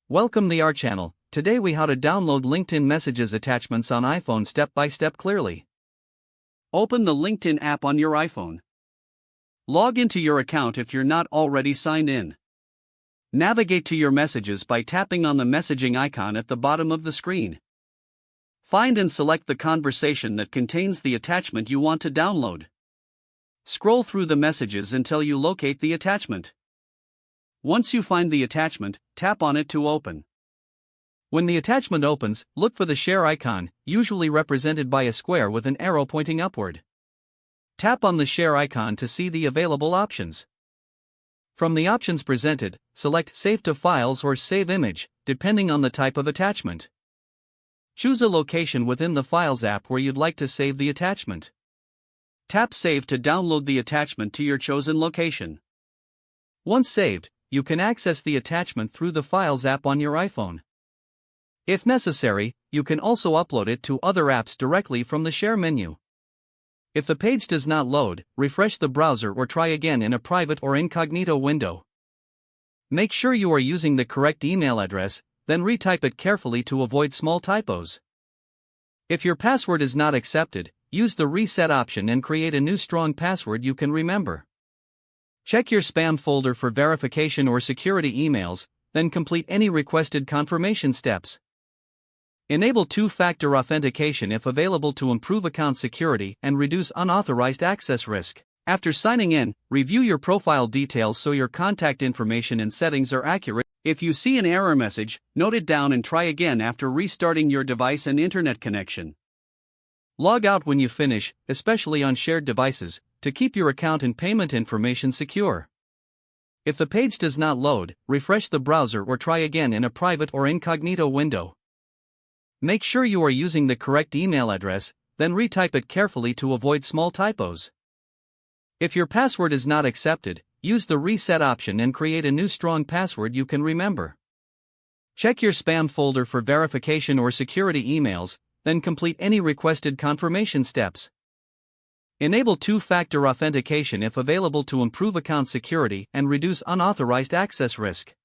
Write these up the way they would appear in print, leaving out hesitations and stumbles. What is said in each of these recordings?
Welcome to our channel. Today we how to download LinkedIn messages attachments on iPhone step by step clearly. Open the LinkedIn app on your iPhone. Log into your account if you're not already signed in. Navigate to your messages by tapping on the messaging icon at the bottom of the screen. Find and select the conversation that contains the attachment you want to download. Scroll through the messages until you locate the attachment. Once you find the attachment, tap on it to open. When the attachment opens, look for the share icon, usually represented by a square with an arrow pointing upward. Tap on the share icon to see the available options. From the options presented, select Save to Files or Save Image, depending on the type of attachment. Choose a location within the Files app where you'd like to save the attachment. Tap Save to download the attachment to your chosen location. Once saved, you can access the attachment through the Files app on your iPhone. If necessary, you can also upload it to other apps directly from the Share menu. If the page does not load, refresh the browser or try again in a private or incognito window. Make sure you are using the correct email address, then retype it carefully to avoid small typos. If your password is not accepted, use the reset option and create a new strong password you can remember. Check your spam folder for verification or security emails, then complete any requested confirmation steps. Enable two-factor authentication if available to improve account security and reduce unauthorized access risk. After signing in, review your profile details so your contact information and settings are accurate. If you see an error message, note it down and try again after restarting your device and internet connection. Log out when you finish, especially on shared devices, to keep your account and payment information secure. If the page does not load, refresh the browser or try again in a private or incognito window. Make sure you are using the correct email address, then retype it carefully to avoid small typos. If your password is not accepted, use the reset option and create a new strong password you can remember. Check your spam folder for verification or security emails, then complete any requested confirmation steps. Enable two-factor authentication if available to improve account security and reduce unauthorized access risk.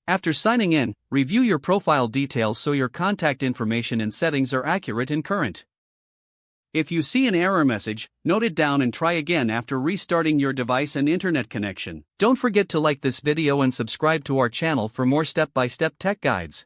After signing in, review your profile details so your contact information and settings are accurate and current. If you see an error message, note it down and try again after restarting your device and internet connection. Don't forget to like this video and subscribe to our channel for more step-by-step tech guides.